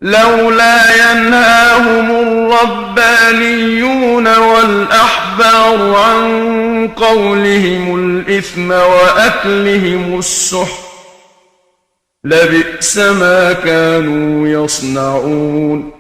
لولا ينهاهم الربانيون والأحبار عن قولهم الإثم وأكلهم السحت لبئس ما كانوا يصنعون.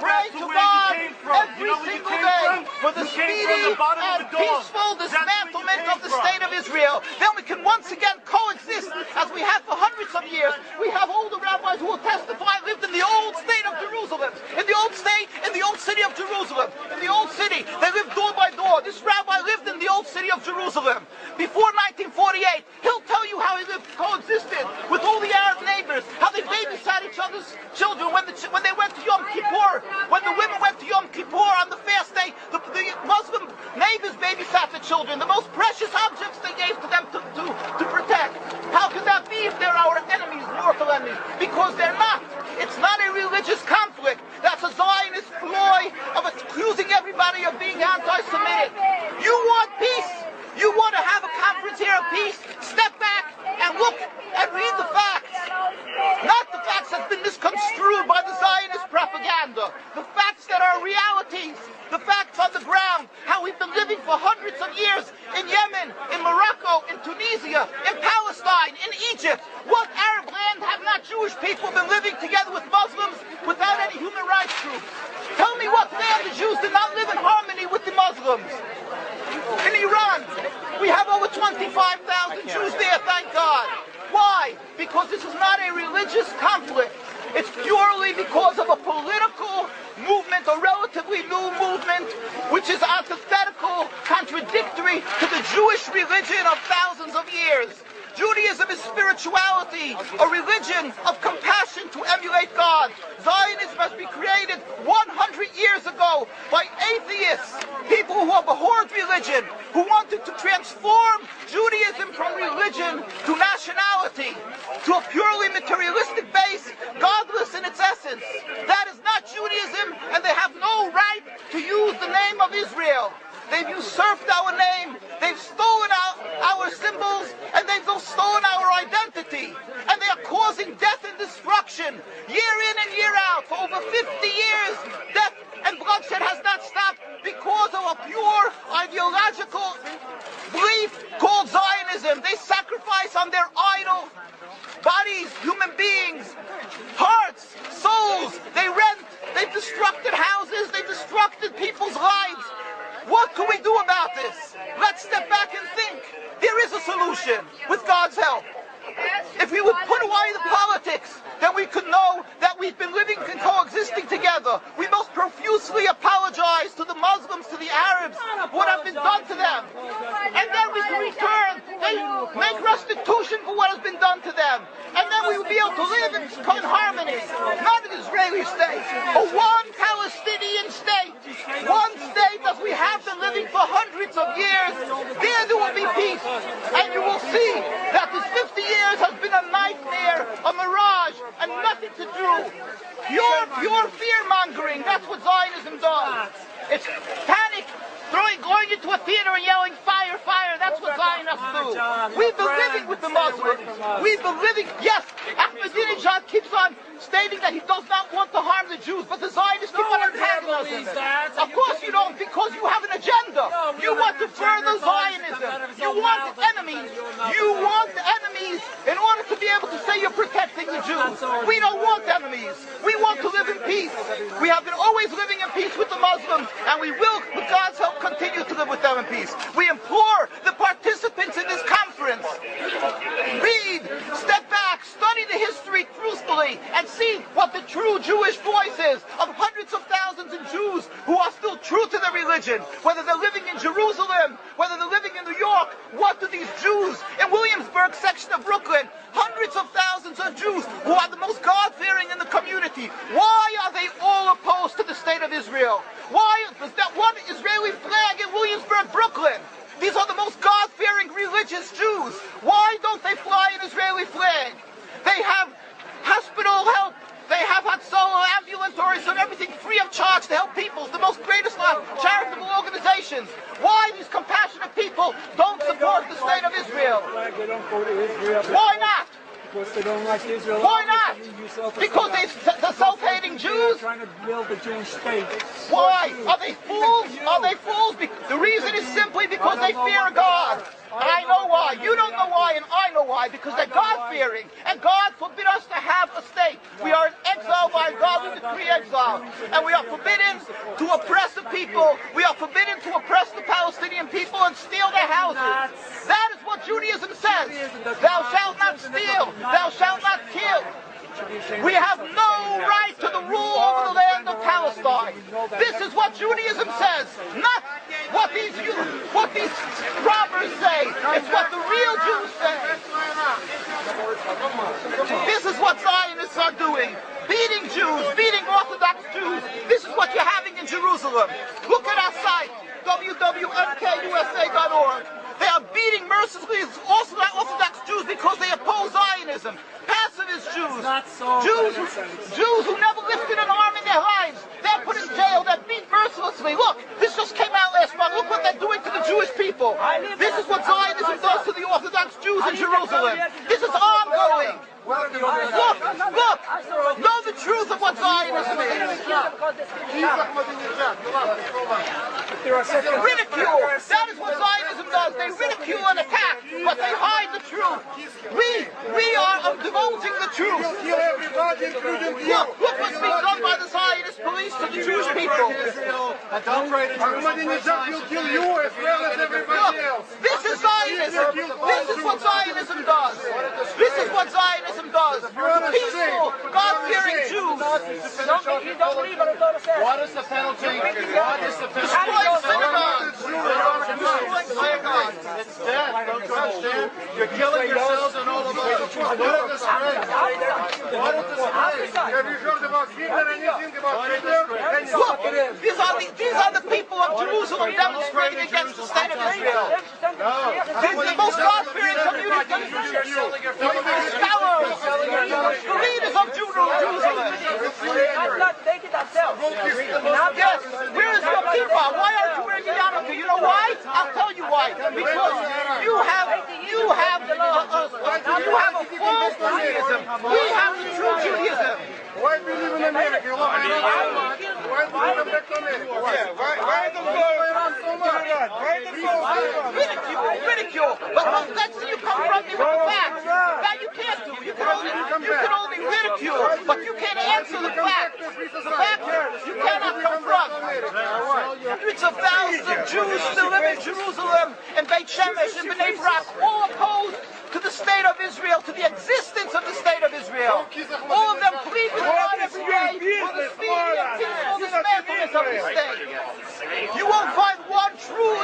Pray to God every single day for the speedy and peaceful dismantlement of the state of Israel. Then we can once again coexist as we have for hundreds of years. We have older rabbis who will testify lived in the old state of Jerusalem, in the old state, in the old city of Jerusalem, in the old city. They lived door by door. This rabbi lived in the old city of Jerusalem before 1948. He'll tell you how he lived, coexisted with all the Arab neighbors, how they babysat each other's children when they went to Yom Kippur. When the women went to Yom Kippur on the fast day, the Muslim neighbors babysat the children, the most precious objects they gave to them to protect. How could that be if they're our enemies, mortal enemies? Because they're not. It's not a religious conflict. That's a Zionist ploy of accusing everybody of being anti-Semitic. You want peace? You want to have a conference here of peace? Step back and look and read the facts. Not the facts that's been misconstrued by the Zionist propaganda. The facts that are realities. The facts on the ground. How we've been living for hundreds of years in Yemen, in Morocco, in Tunisia, in Palestine, in Egypt. What Arab land have not Jewish people been living together with Muslims without any human rights groups? Tell me what land the Jews did not live in harmony with the Muslims. In Iran, we have over 25,000 Jews there, thank God. Why? Because this is not a religious conflict. It's purely because of a political movement, a relatively new movement, which is antithetical, contradictory to the Jewish religion of thousands of years. Judaism is spirituality, a religion of compassion to emulate God. Zionism has been created 100 years ago by atheists, people who abhorred religion, who wanted to transform Judaism from religion to nationality, to a purely materialistic base, godless in its essence. That is not Judaism, and they have no right to use the name of Israel. They've usurped our name, they've stolen our symbols, and they've stolen our identity. And they are causing death and destruction year in and year out. For over 50 years, death and bloodshed has not stopped because of a pure ideological belief called Zionism. They sacrifice on their idol bodies, human beings, hearts, souls. They rent, they've destructed houses, they've destructed people's lives. What can we do about this? Let's step back and think. There is a solution with God's help. If we would put away the politics, then we could know that we've been living and coexisting together. We most profusely apologize to the Muslims, to the Arabs, what has been done to them. And then we can return and make restitution for what has been done to them. And then we will be able to live in harmony. Not an Israeli state, but one Palestinian state. One state as we have been living for hundreds of years. There will be peace. And you will see that this 50 years has been a nightmare, a mirage, and nothing to do. Pure fear-mongering, that's what Zionism does. It's panic, going into a theater and yelling, fire, fire, that's what Zionists do. We've been living with the Muslims. We've been living, yes, Ahmadinejad keeps on stating that he does not want to harm the Jews, but the Zionists keep on antagonizing them. Of course you don't, because you have an agenda. You want to further Zionism. You want enemies. You want enemies in order to be able to say you're protecting the Jews. We don't want enemies. We want to live in peace. We have been always living in peace with the Muslims, and we will, with God's help, continue to live with them in peace. We implore the participants in this conference, read, step back, study the history truthfully, and see what the true Jewish voice is of hundreds of thousands of Jews who are still true to their religion, whether they're living in Jerusalem, whether they're living in New York. What do these Jews in Williamsburg section of Brooklyn, hundreds of thousands of Jews who are the most God-fearing in the community, why are they all opposed to the state of Israel? Why is that one Israeli flag in Williamsburg, Brooklyn? These are the most God-fearing religious Jews. Why don't they fly an these compassionate people don't support the state of Israel. They don't go to Israel. Why not? Because they don't like Israel. Why not? Because they're self-hating Jews? They're trying to build a Jewish state. Why? Are they fools? Are they fools? The reason is simply because they fear God. I know why. You don't know why, and I know why. Because they're God-fearing. And God forbid us to have a state. We are in exile by God. We decree exile. And we are forbidden to oppress the people. We are forbidden to oppress the Palestinian people and steal their houses. That is what Judaism says. Thou shalt not steal. Thou shalt not kill. We have no right to the rule over the land of Palestine. This is what Judaism says, not what these robbers say. It's what the real Jews say. This is what Zionists are doing. Beating Jews, beating Orthodox Jews. This is what you're having in Jerusalem. Look at our site, www.mkusa.org. They are beating mercilessly Orthodox Jews because they oppose Zionism. Pacifist Jews. Jews who never lifted an arm in their lives. They're put in jail. They're beat mercilessly. Look, this just came out last month. Look what they're doing to the Jewish people. This is what Zionism does to the Orthodox Jews in Jerusalem. This is ongoing. Look, know the truth of what Zionism is. Ridicule. That is what Zionism does. They ridicule and attack, but they hide the truth. We are divulging the truth. Look what's being done by the Zionist police to the Jewish people. Ahmadinejad will kill you as well as everybody else. This is Zionism. This is what Zionism does. This is what Zionism does. Peaceful, God-fearing Jews. What is the penalty? What is the penalty? Destroying synagogues. Destroying synagogues. It's death. Don't you understand? You're killing yourselves and all of us. What a disgrace. What a disgrace. Have you heard about Hitler? Anything about Hitler? Look, these are the people of Jerusalem demonstrating against the state of Israel. These are the most God-fearing community. Scholars, the leaders of Jerusalem. Yes, where is your kippah? Why aren't you wearing a yarmulke? You know why? I'll tell you why. Because you have a false Judaism. We have the true Judaism. Why do you live in America? You love America? Why do you come back to America? Why do you go around so much? Ridicule. But let's see you come from me with the facts. That you can't do. You can only ridicule, but you can't answer the facts. The facts you cannot confront. Hundreds of thousands of Jews still live in Jerusalem and Beit Shemesh and Bnei Brak, all opposed to the state of Israel, to the existence of the state of Israel. All of them plead with God every day for the speedy and peaceful dismantlement of the state. You won't find one true